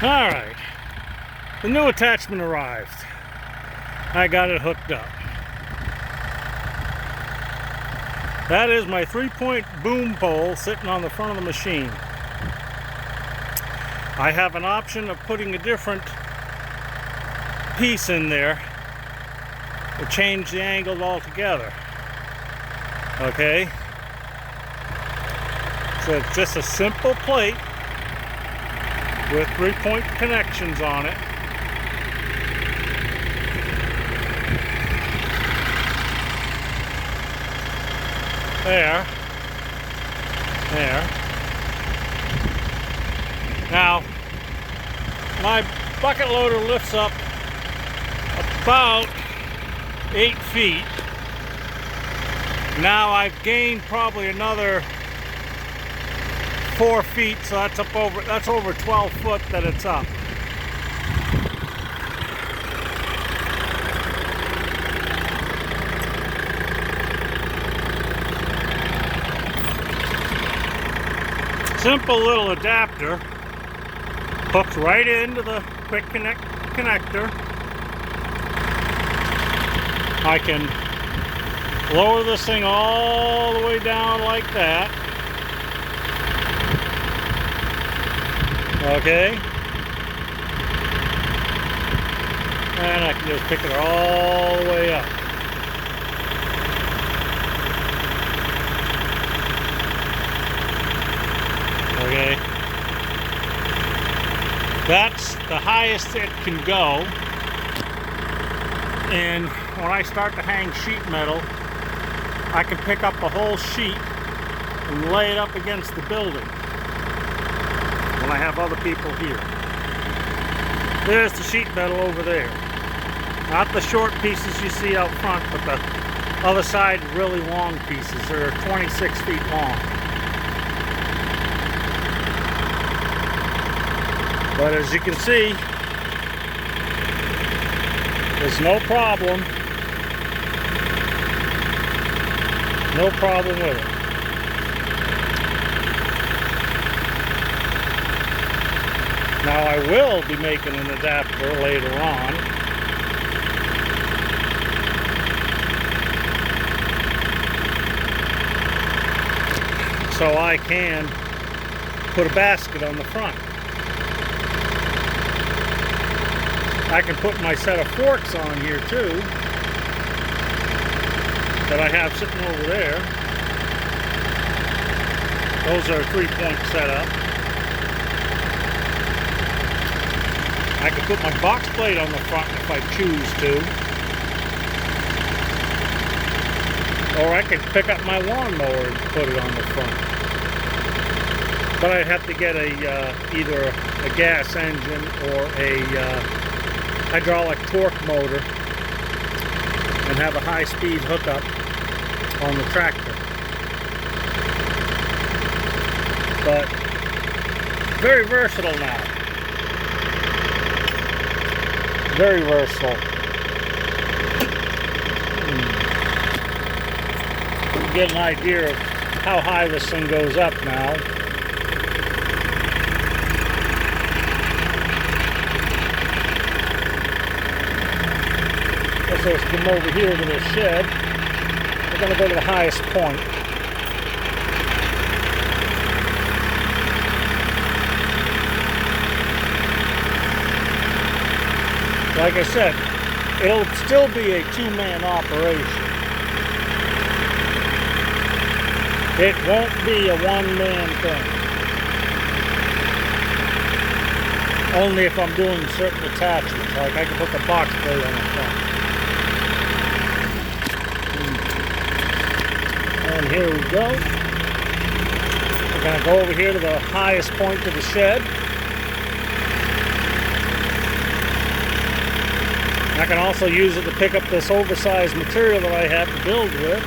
Alright, the new attachment arrived. I got it hooked up. That is my 3-point boom pole sitting on the front of the machine. I have an option of putting a different piece in there to change the angle altogether. Okay? So it's just a simple plate with 3-point connections on it. There. Now, my bucket loader lifts up about 8 feet. Now I've gained probably another 4 feet, so that's over 12 foot that it's up. Simple little adapter, hooks right into the quick connector. I can lower this thing all the way down like that. Okay. And I can just pick it all the way up. Okay. That's the highest it can go. And when I start to hang sheet metal, I can pick up the whole sheet and lay it up against the building when I have other people here. There's the sheet metal over there. Not the short pieces you see out front, but the other side really long pieces. They're 26 feet long. But as you can see, there's no problem. No problem with it. Now I will be making an adapter later on. So I can put a basket on the front. I can put my set of forks on here too, that I have sitting over there. Those are 3-point setup. I can put my box plate on the front if I choose to. Or I could pick up my lawnmower and put it on the front. But I'd have to get either a gas engine or a hydraulic torque motor and have a high-speed hookup on the tractor. But very versatile now. Very versatile. You get an idea of how high this thing goes up now. Let's come over here to this shed. We're going to go to the highest point. Like I said, it'll still be a 2-man operation. It won't be a 1-man thing. Only if I'm doing certain attachments, like I can put the box plate on the front. And here we go. We're going to go over here to the highest point of the shed. I can also use it to pick up this oversized material that I have to build with.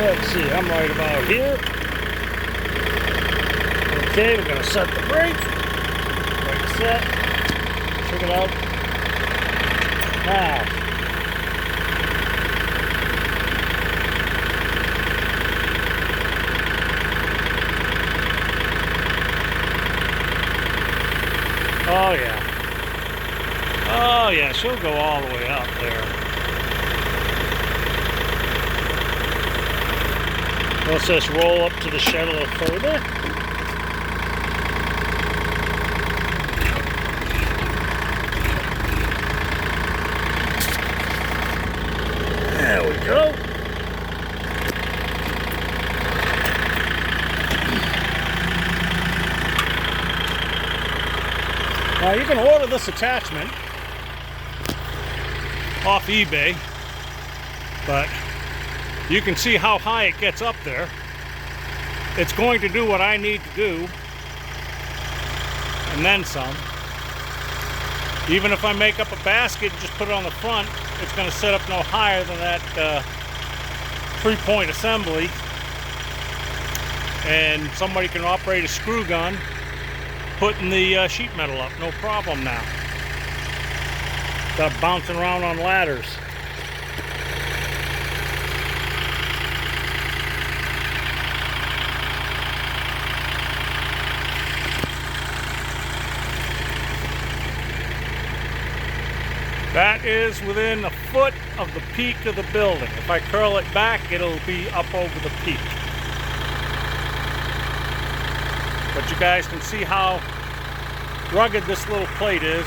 Let's see, I'm right about here. Okay, we're going to set the brake. Like set. Check it out. Now, oh yeah. Oh yeah, she'll go all the way up there. Let's just roll up to the shed a little further. There we go. Now you can order this attachment off eBay, but you can see how high it gets up there. It's going to do what I need to do, and then some. Even if I make up a basket and just put it on the front, it's going to set up no higher than that 3-point assembly, and somebody can operate a screw gun putting the sheet metal up, no problem now. Got bouncing around on ladders. That is within a foot of the peak of the building. If I curl it back, it'll be up over the peak. But you guys can see how rugged this little plate is.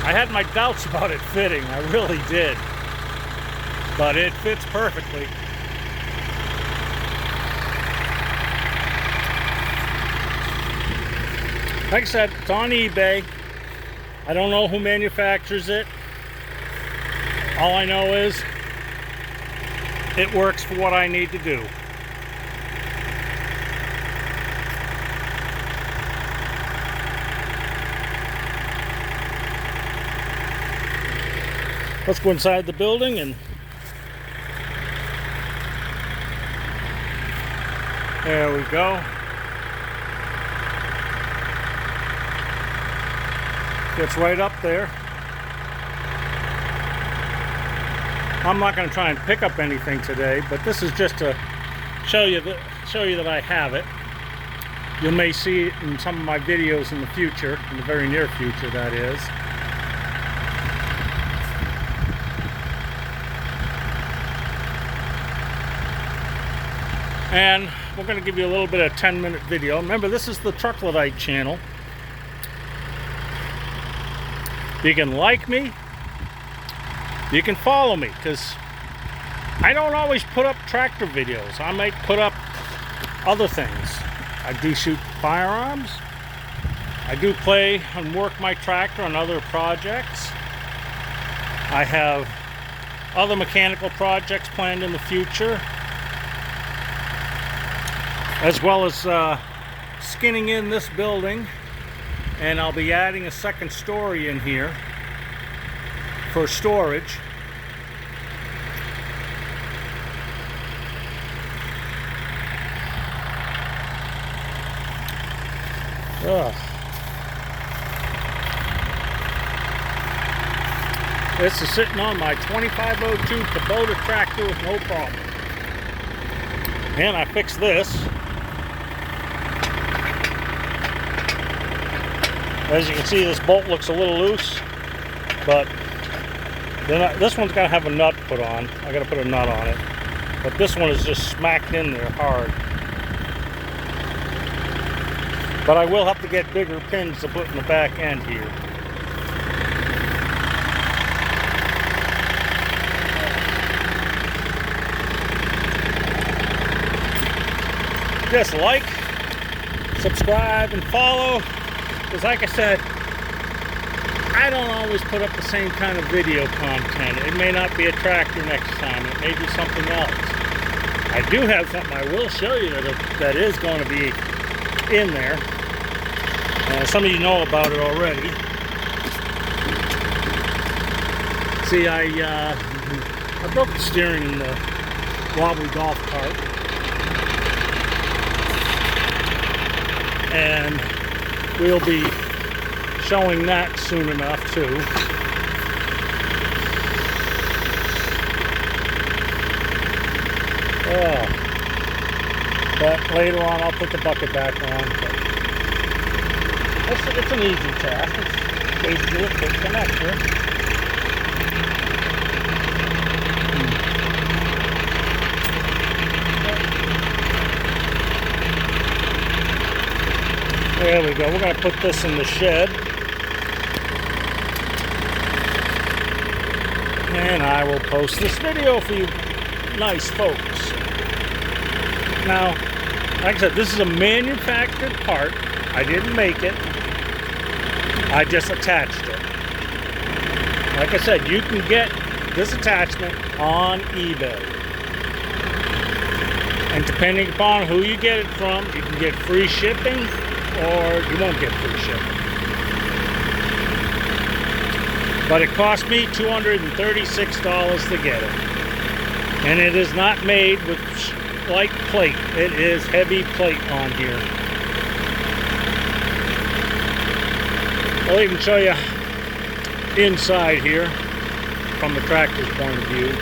I had my doubts about it fitting, I really did. But it fits perfectly. Like I said, it's on eBay. I don't know who manufactures it. All I know is it works for what I need to do. Let's go inside the building and there we go. It's right up there. I'm not going to try and pick up anything today, but this is just to show you that I have it. You may see it in some of my videos in the future, in the very near future, that is. And we're going to give you a little bit of a 10-minute video. Remember, this is the Truckloadite channel. You can like me, you can follow me, because I don't always put up tractor videos. I might put up other things. I do shoot firearms. I do play and work my tractor on other projects. I have other mechanical projects planned in the future, as well as skinning in this building. And I'll be adding a second story in here for storage. This is sitting on my 2502 Kubota tractor with no problem. And I fixed this. As you can see, this bolt looks a little loose, but this one's got to have a nut put on. I got to put a nut on it, but this one is just smacked in there hard. But I will have to get bigger pins to put in the back end here. Just like, subscribe, and follow. Because like I said, I don't always put up the same kind of video content. It may not be a tractor next time. It may be something else. I do have something I will show you that is going to be in there. Some of you know about it already. See, I broke the steering in the wobbly golf cart. And we'll be showing that soon enough too. Oh. But later on I'll put the bucket back on. It's an easy task. It's basically a quick connector. There we go. We're going to put this in the shed. And I will post this video for you nice folks. Now, like I said, this is a manufactured part. I didn't make it. I just attached it. Like I said, you can get this attachment on eBay. And depending upon who you get it from, you can get free shipping or you won't get free shipping. But it cost me $236 to get it. And it is not made with light plate. It is heavy plate on here. I'll even show you inside here from the tractor's point of view.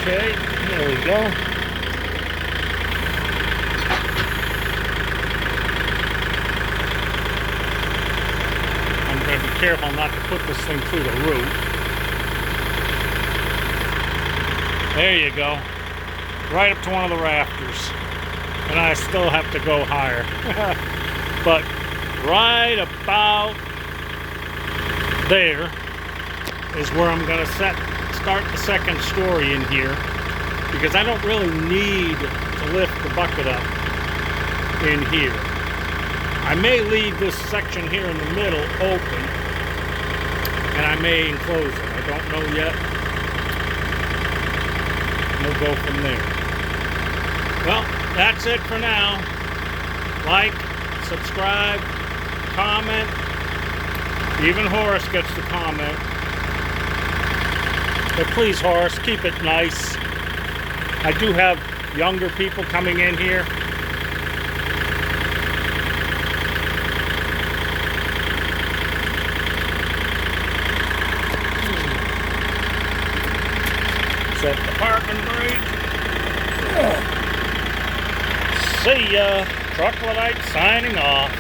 Okay, there we go. I'm going to be careful not to put this thing through the roof. There you go. Right up to one of the rafters. And I still have to go higher. But right about there is where I'm going to start the second story in here, because I don't really need to lift the bucket up in here. I may leave this section here in the middle open, and I may enclose it. I don't know yet. We'll go from there. Well, that's it for now. Like, subscribe, comment. Even Horace gets to comment. But please, Horace, keep it nice. I do have younger people coming in here. Set the parking brake. See ya. Truck Luddite signing off.